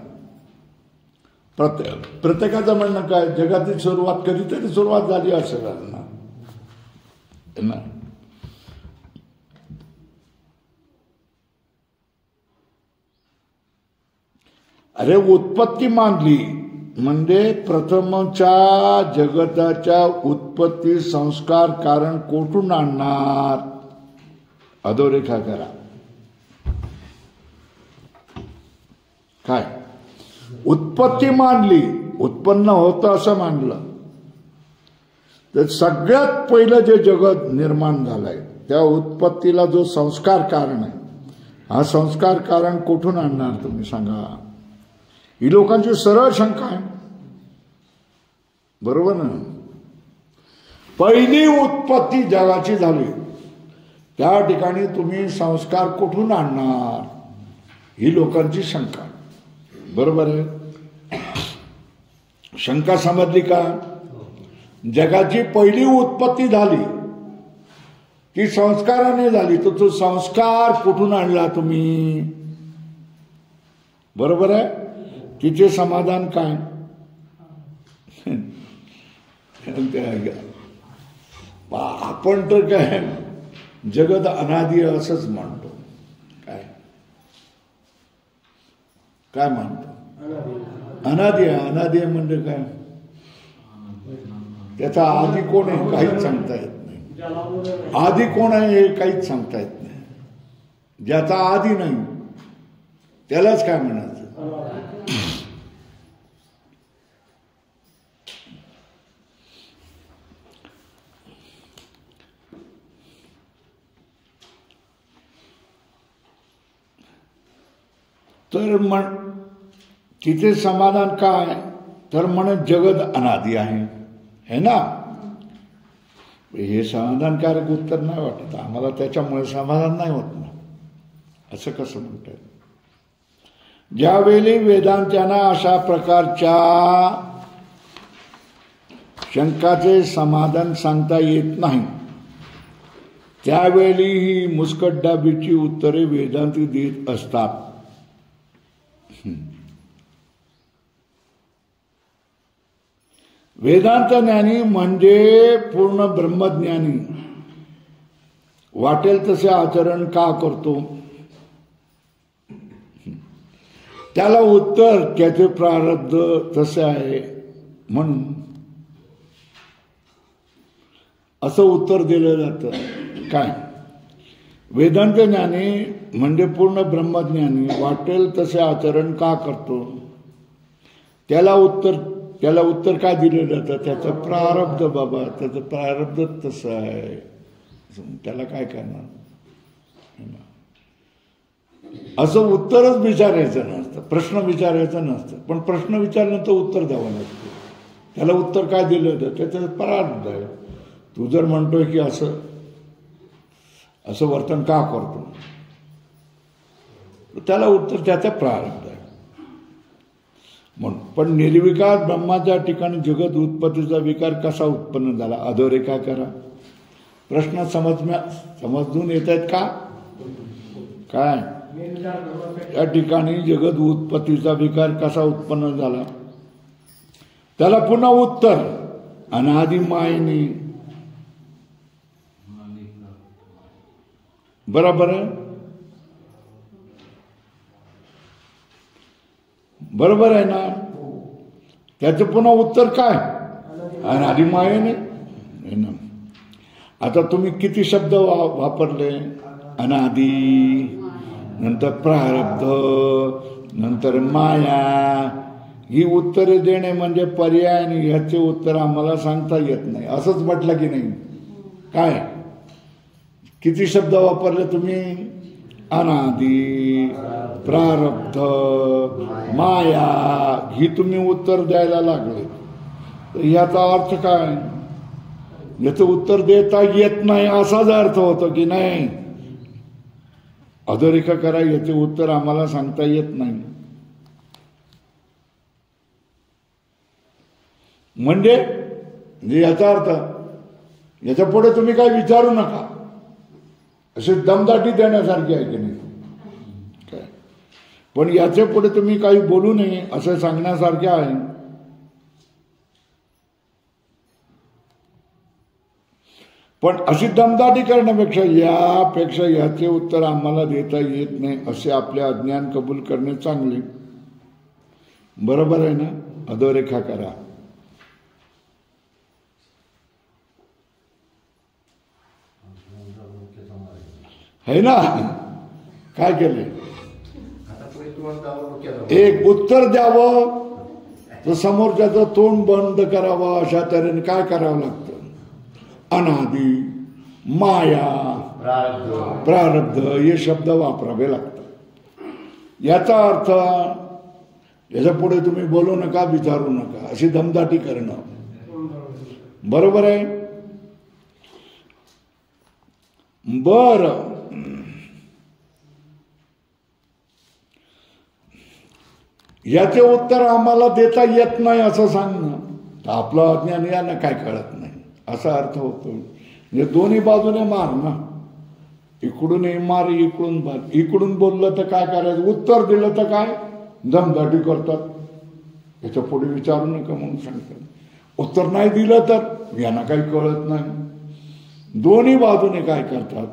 प्रत्येकाचं म्हणणं काय? जगातील सुरुवात कधीतरी सुरुवात झाली असेल ना. अरे, उत्पत्ती मानली म्हणजे प्रथमच्या जगताच्या उत्पत्ती संस्कार कारण कोठून आणणार? अधोरेखा करा. काय उत्पत्ती मानली? उत्पन्न होतं असं मानलं तर सगळ्यात पहिलं जे जगत निर्माण झालंय त्या उत्पत्तीला जो संस्कार कारण आहे, हा संस्कार कारण कुठून आणणार तुम्ही सांगा? ही लोकांची सरळ शंका आहे. बरोबर ना? पहिली उत्पत्ती जगाची झाली, त्या ठिकाणी तुम्ही संस्कार कुठून आणणार? ही लोकांची शंका. बरोबर आहे? शंका समजली का? जगाची पहिली उत्पत्ती झाली ती संस्काराने झाली, तर तो संस्कार कुठून आणला तुम्ही? बरोबर आहे? तिचे समाधान काय? आपण तर काय जगत अनादी असंच मानतो. काय काय मानतो? अनादी आहे. अनादी आहे म्हणजे काय? त्याचा आधी कोण आहे काहीच सांगता येत नाही. आधी कोण आहे हे काहीच सांगता येत नाही. ज्याचा आधी नाही त्यालाच काय म्हणायचं? तर तिथे समाधान काय, तर जगत अनादि आहे, है ना. हे समाधानकारक उत्तर नाही वाटत आम्हाला, त्याच्यामुळे समाधान नाही होत ना. असं कसं म्हणतात. ज्यावेळी वेदांत्यांना अशा प्रकारच्या शंकाचे समाधान सांगता येत नाही, त्यावेळी ही मुस्कटदाबीची उत्तरे वेदांती देत असतात. वेदांत ज्ञानी म्हणजे पूर्ण ब्रह्मज्ञानी वाटेल तसे आचरण का करतो, त्याला उत्तर त्याचे प्रारब्ध तसे आहे म्हणून असं उत्तर दिलं जातं. काय, वेदांत ज्ञानी म्हणजे पूर्ण ब्रह्मज्ञानी वाटेल तसे आचरण का करतो, त्याला उत्तर काय दिलं जातं, त्याचं प्रारब्ध. बाबा त्याचं प्रारब्ध तसं आहे, त्याला काय करणार. असं उत्तरच विचारायचं नसतं, प्रश्न विचारायचा नसतं. पण प्रश्न विचारल्यानंतर उत्तर द्यावं लागतं. त्याला उत्तर काय दिलं जातं, त्याचं प्रारब्ध आहे. तू जर म्हणतोय की असं वर्तन का करतो, त्याला उत्तर त्याचा प्रारब्ध आहे म्हणून. पण निर्विकार ब्रह्माच्या ठिकाणी जगत उत्पत्तीचा विकार कसा उत्पन्न झाला, अधोरेखा करा. प्रश्न समजून येत आहेत का. काय, या ठिकाणी जगत उत्पत्तीचा विकार कसा उत्पन्न झाला, त्याला पुन्हा उत्तर अनादि मायेने. बरोबर आहे, बरोबर आहे ना. त्याचं पुन्हा उत्तर काय, अनादि मायेने. आता तुम्ही किती शब्द वापरले, अनादि, नंतर प्रारब्ध, नंतर माया. ही उत्तरे देणे म्हणजे पर्याय, आणि ह्याचे उत्तर आम्हाला सांगता येत नाही असंच म्हटलं की नाही. काय किती शब्द वापरले तुम्ही, अनादि, प्रारब्ध, माया, ही तुम्ही उत्तर द्यायला लागले. तर याचा अर्थ काय, याचं उत्तर देता येत नाही असाच अर्थ होतो की नाही. अधोरेखा करा, याचे उत्तर आम्हाला सांगता येत नाही. म्हणजे याचा अर्थ, याच्या पुढे तुम्ही काही विचारू नका, अशी दमदाटी देण्यासारखी आहे की नाही. काय, पण याच्या पुढे तुम्ही काही बोलू नये असं सांगण्यासारखे आहे. पण अशी दमदाटी करण्यापेक्षा याचे उत्तर आम्हाला देता येत नाही असे आपले अज्ञान कबूल करणे चांगले. बरोबर आहे ना. अधोरेखा करा. है ना. काय केले, एक उत्तर द्यावं तर समोरच्याचं तोंड बंद करावं, अशा तऱ्हेने काय करावं लागतं. अनादि, माया, प्रारब्ध हे शब्द वापरावे लागतात. याचा अर्थ याच्या पुढे तुम्ही बोलू नका, विचारू नका, अशी दमदाटी करणं. बरोबर आहे. बर, याचे उत्तर आम्हाला देता येत नाही असं सांगणं, तर आपलं अज्ञान यांना काय कळत नाही असा अर्थ होतो. म्हणजे दोन्ही बाजूने मार ना, इकडूनही मार, इकडून मार. इकडून बोललं तर काय करायचं, उत्तर दिलं तर काय दमदाटी करतात, याच्या पुढे विचारू नका म्हणून सांगतात. उत्तर नाही दिलं तर यांना काही कळत नाही. दोन्ही बाजूने काय करतात,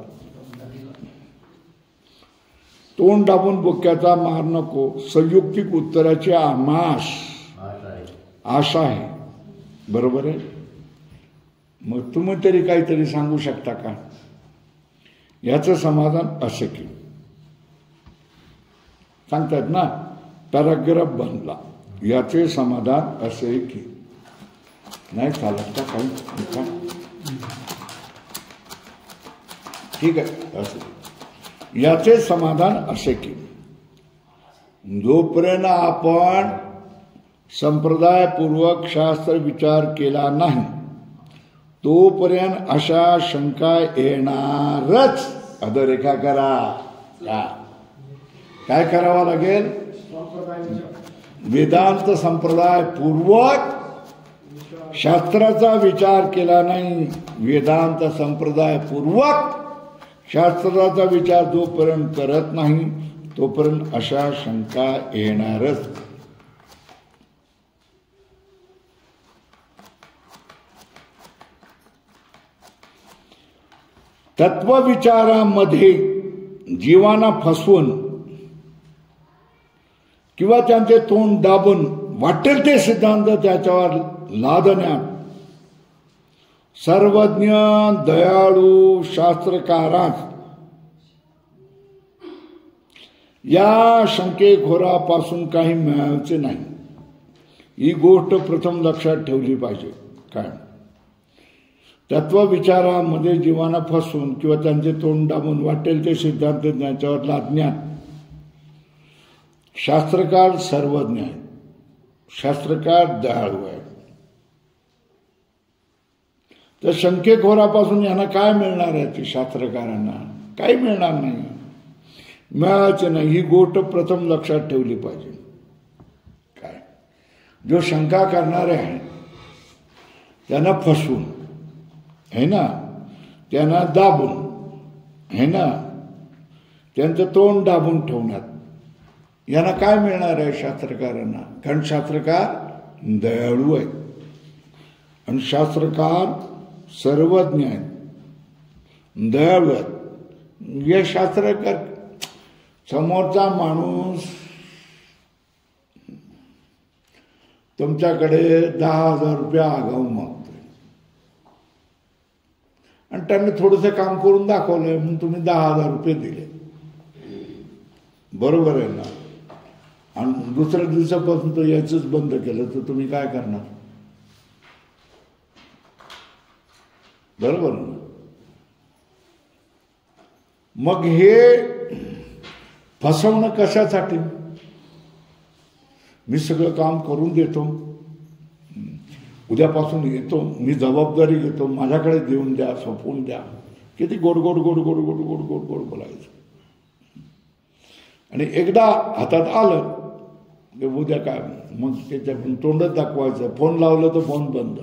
तोंड दाबून बोक्याचा मार नको. संयुक्तिक उत्तराची आशा आहे. बरोबर आहे. मग तुम्ही तरी काहीतरी सांगू शकता का. याचं समाधान असे की सांगतात ना, पॅराग्राफ बनला. याचे समाधान असे की नाही चालत का काही. ठीक आहे. असे याचे समाधान असे की जोपर्यंत आपण संप्रदायपूर्वक शास्त्र विचार केला नाही तोपर्यंत अशा शंका येणारच. अधोरेखा करा. काय करावं लागेल? वेदांत संप्रदाय पूर्वक शास्त्राचा विचार केला नाही, वेदांत संप्रदाय पूर्वक शास्त्राचा विचार जोपर्यंत करत नाही तोपर्यंत अशा शंका येणारच. तत्वविचारामध्ये जीवांना फसवून किंवा त्यांचे तोंड दाबून वाटेल ते सिद्धांत त्याच्यावर लादण्यात सर्वज्ञ दयाळू शास्त्रकारास या शंकेखोरापासून काही मिळायचे नाही. ही गोष्ट प्रथम लक्षात ठेवली पाहिजे. काय? तत्वविचारामध्ये जीवांना फसवून किंवा त्यांचे तोंड दाबून वाटेल ते सिद्धांत त्याच्यावर लादण्यात शास्त्रकार सर्वज्ञ आहे, शास्त्रकार दयाळू आहे. तर शंकेखोरापासून यांना काय मिळणार आहे? शास्त्रकारांना काही मिळणार नाही, मिळायचे नाही. ही गोष्ट प्रथम लक्षात ठेवली पाहिजे. काय? जो शंका करणारे आहे त्यांना फसवून है ना, त्यांना दाबून है ना, त्यांचं तोंड दाबून ठेवण्यात यांना काय मिळणार आहे? शास्त्रकारांना. कारण शास्त्रकार दयाळू आहेत आणि शास्त्रकार सर्वज्ञ आहेत, दयाळू आहेत. या शास्त्रकार समोरचा माणूस तुमच्याकडे 10,000 रुपये आगाऊ मागतोय आणि त्यांनी थोडंसं काम करून दाखवलंय म्हणून तुम्ही 10,000 रुपये दिले, बरोबर आहे ना. आणि दुसऱ्या दिवसापासून तो यायचंच बंद केलं तर तुम्ही काय करणार? बरोबर ना. मग हे फसवणं कशासाठी? मी सगळं काम करून देतो, उद्यापासून येतो, मी जबाबदारी घेतो, माझ्याकडे देऊन द्या, सोपवून द्या. किती गोड गोड गोड गोड गोड गोड गोड गोड बोलायचं. आणि एकदा हातात आलं की उद्या काय, मग त्याच्या तोंडच दाखवायचं. फोन लावलं तर फोन बंद,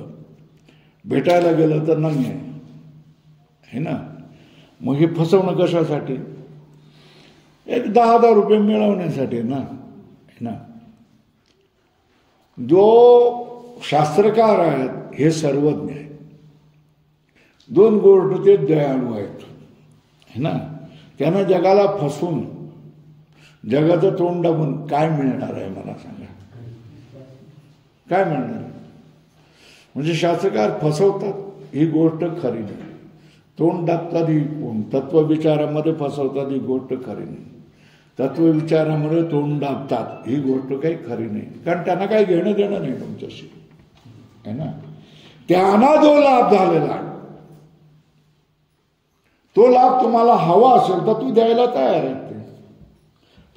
भेटायला गेलं तर नाही आहे ना. मग हे फसवणं कशासाठी? एक 10,000 रुपये मिळवण्यासाठी ना, है ना. जो शास्त्रकार आहेत हे सर्वज्ञ आहेत. दोन गोष्ट ते दयाळू आहेत है ना. त्यांना जगाला फसवून जगाचं तोंड दाबून काय मिळणार आहे मला सांगा? काय मिळणार आहे? म्हणजे शास्त्रकार फसवतात ही गोष्ट खरी नाही, तोंड दाबतात ही कोण? तत्वविचारामध्ये फसवतात ही गोष्ट खरी नाही, तत्वविचारामध्ये तोंड दाबतात ही गोष्ट काही खरी नाही. कारण त्यांना काही घेणं देणं नाही तुमच्याशी है ना. त्यांना जो लाभ झालेला तो लाभ तुम्हाला हवा असेल तर तू द्यायला तयार आहे.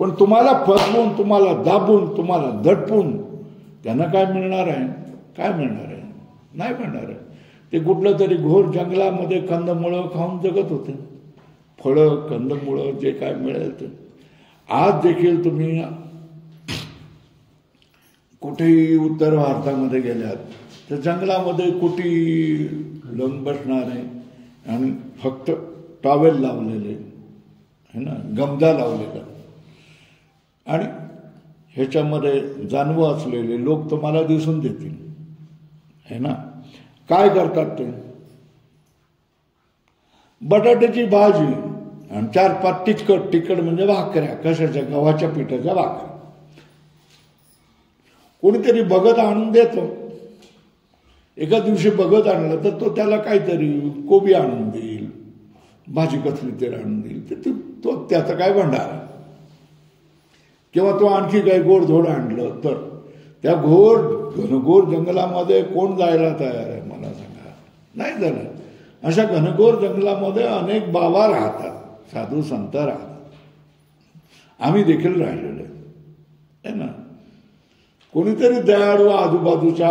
पण तुम्हाला फसवून, तुम्हाला दाबून, तुम्हाला दडपून त्यांना काय मिळणार आहे? काय मिळणार आहे? नाही मिळणार आहे. ते कुठलं तरी घोर जंगलामध्ये कंदमुळं खाऊन जगत होते. फळं, कंदमुळं जे काय मिळेल ते. आज देखील तुम्ही कुठेही उत्तर भारतामध्ये गेल्यात तर जंगलामध्ये कुठे लंग बसणार आहे आणि फक्त टॉवेल लावलेले है ना, गमजा लावलेला आणि ह्याच्यामध्ये जानवं असलेले लोक तुम्हाला दिसून देतील है ना. काय करतात ते? बटाट्याची भाजी आणि 4-5 तिखट. तिखट म्हणजे भाकऱ्या. कशाच्या? गव्हाच्या पिठाच्या भाकऱ्या. कोणीतरी बघत आणून देतो. एका दिवशी बघत आणलं तर तो त्याला काहीतरी कोबी आणून देईल, भाजी कसली तरी आणून देईल. तर तो त्याचा काय भंडार. किंवा तो आणखी काही गोडधोड आणलं तर त्या घनघोर जंगलामध्ये कोण जायला तयार आहे मला सांगा? नाही झालं. अशा घनघोर जंगलामध्ये अनेक बाबा राहतात, साधू संत राहतात. आम्ही देखील राहिलेलो आहे आहे ना. कोणीतरी दयाळू आजूबाजूच्या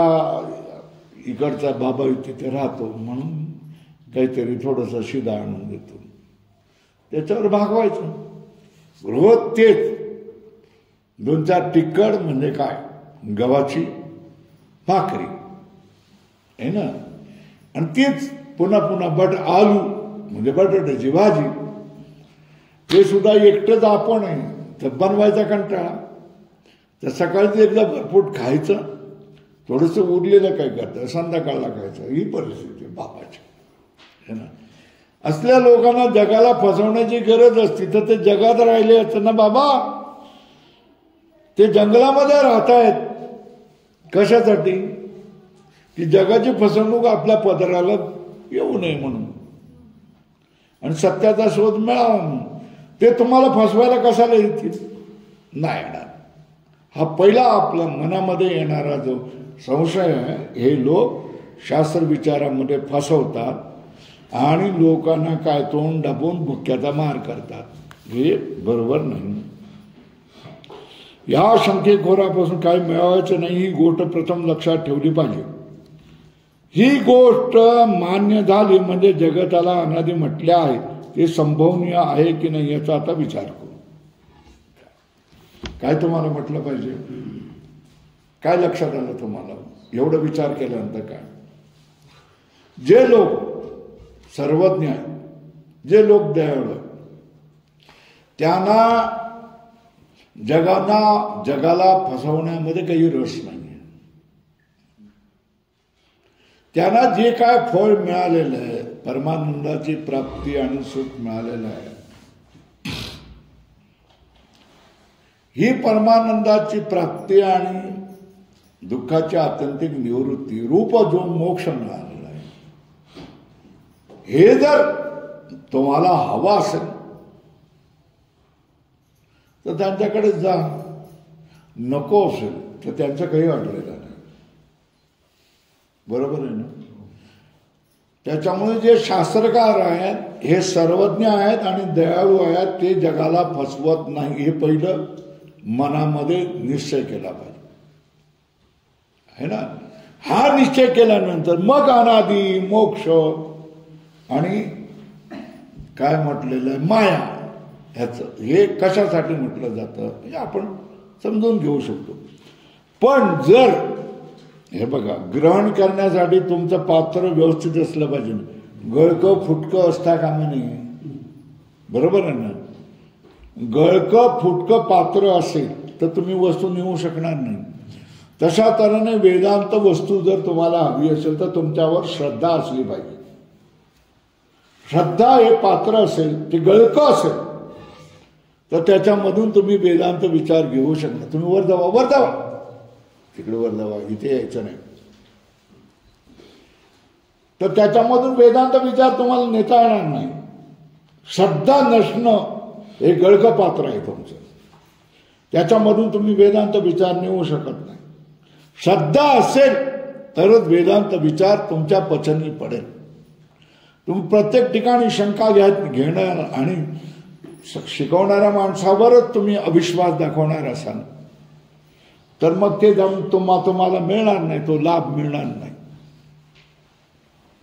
इकडचा बाबा तिथे राहतो म्हणून काहीतरी थोडंसं शिदा आणून देतो, त्याच्यावर भागवायचं. रोज तेच 2-4 तिखट म्हणजे काय, गव्हाची भाकरी आहे ना, आणि तीच पुन्हा पुन्हा आलू म्हणजे बटाट्याची भाजी. ते सुद्धा एकटंच आपण आहे तर बनवायचा कंटाळा. तर सकाळचं एकदा भरपूर खायचं, थोडंसं उरलेलं काय करतं संध्याकाळला खायचं, ही परिस्थिती बापाची है ना. असल्या लोकांना जगाला फसवण्याची गरज असती तर ते जगात राहिले असतं ना बाबा. ते जंगलामध्ये राहतायत कशासाठी, की जगाची फसवणूक आपल्या पदराला येऊ नये म्हणून आणि सत्याचा शोध मिळावा म्हणून. ते तुम्हाला फसवायला कशाला येतील, नाही येणार. हा पहिला आपल्या मनामध्ये येणारा जो संशय आहे, हे लोक शास्त्र विचारामध्ये फसवतात आणि लोकांना काय तोंड दाबून भुक्याचा मार करतात. हे बरोबर नाही. या शंकेखोरापासून काही मिळवायचं नाही, ही गोष्ट प्रथम लक्षात ठेवली पाहिजे. ही गोष्ट मान्य झाली म्हणजे जगताला अनादी म्हटले आहे ते संभवनीय आहे की नाही याचा आता विचार करू. काय तुम्हाला म्हटलं पाहिजे, काय लक्षात आलं तुम्हाला एवढं विचार केल्यानंतर? काय, जे लोक सर्वज्ञ आहेत, जे लोक दयाळू आहेत, त्यांना जगाला फसवण्यामध्ये काही रस नाही. त्यांना जे काय फळ मिळालेलं आहे, परमानंदाची प्राप्ती आणि सुख मिळालेलं आहे, ही परमानंदाची प्राप्ती आणि दुःखाची आत्यंतिक निवृत्ती रूप जो मोक्ष मिळालेला आहे, हे जर तुम्हाला हवा असेल तर त्यांच्याकडे जा, नको असेल तर त्यांचं काही अडलेलं नाही. बरोबर आहे ना. त्याच्यामुळे जे शास्त्रकार आहेत हे सर्वज्ञ आहेत आणि दयाळू आहेत, ते जगाला फसवत नाही, हे पहिलं मनामध्ये निश्चय केला पाहिजे है ना. हा निश्चय केल्यानंतर मग अनादी मोक्ष आणि काय म्हटलेलं आहे माया, ह्याचं हे कशासाठी म्हटलं जातं हे आपण समजून घेऊ शकतो. पण जर हे बघा, ग्रहण करण्यासाठी तुमचं पात्र व्यवस्थित असलं पाहिजे, गळकं फुटकं असता कामा नये. बरोबर आहे ना. गळकं फुटकं पात्र असेल तर तुम्ही वस्तू नेऊ शकणार नाही. तशा तऱ्हेने वेदांत वस्तू जर तुम्हाला हवी असेल तर तुमच्यावर श्रद्धा असली पाहिजे. श्रद्धा हे पात्र असेल, ते गळकं असेल तर त्याच्यामधून तुम्ही वेदांत विचार घेऊ शकता. तुम्ही वर जावा तिकडे वर जावा, इथे यायचं नाही. तर त्याच्यामधून वेदांत विचार तुम्हाला नेता येणार नाही. श्रद्धा नसणं हे गळकं पात्र आहे तुमचं, त्याच्यामधून तुम्ही वेदांत विचार नेऊ शकत नाही. श्रद्धा असेल तरच वेदांत विचार तुमच्या पचनी पडेल. तुम्ही प्रत्येक ठिकाणी शंका घेणार आणि शिकवणाऱ्या माणसावरच तुम्ही अविश्वास दाखवणार असाल तर मग ते तुम्हाला मिळणार नाही, तो लाभ मिळणार नाही.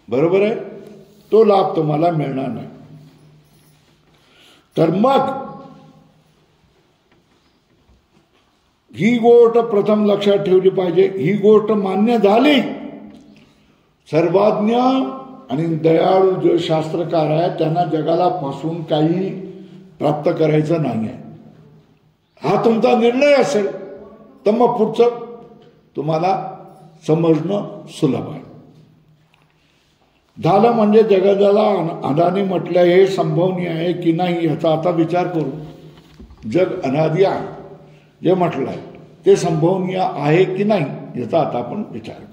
बरोबर आहे, तो लाभ तुम्हाला मिळणार नाही. तर मग ही गोष्ट प्रथम लक्षात ठेवली पाहिजे. ही गोष्ट मान्य झाली, सर्वज्ञ आणि दयाळू जे शास्त्रकार आहेत त्यांना जगाला फसवून काही प्राप्त करायचं नाही आहे, हा तुमचा निर्णय असेल तर मग पुढचं तुम्हाला समजणं सुलभ आहे. झालं म्हणजे जगाला अनादी म्हटलं हे संभवनीय आहे की नाही याचा आता विचार करू. जग अनादी आहे जे म्हटलं आहे ते संभवनीय आहे की नाही याचा आता आपण विचार करू.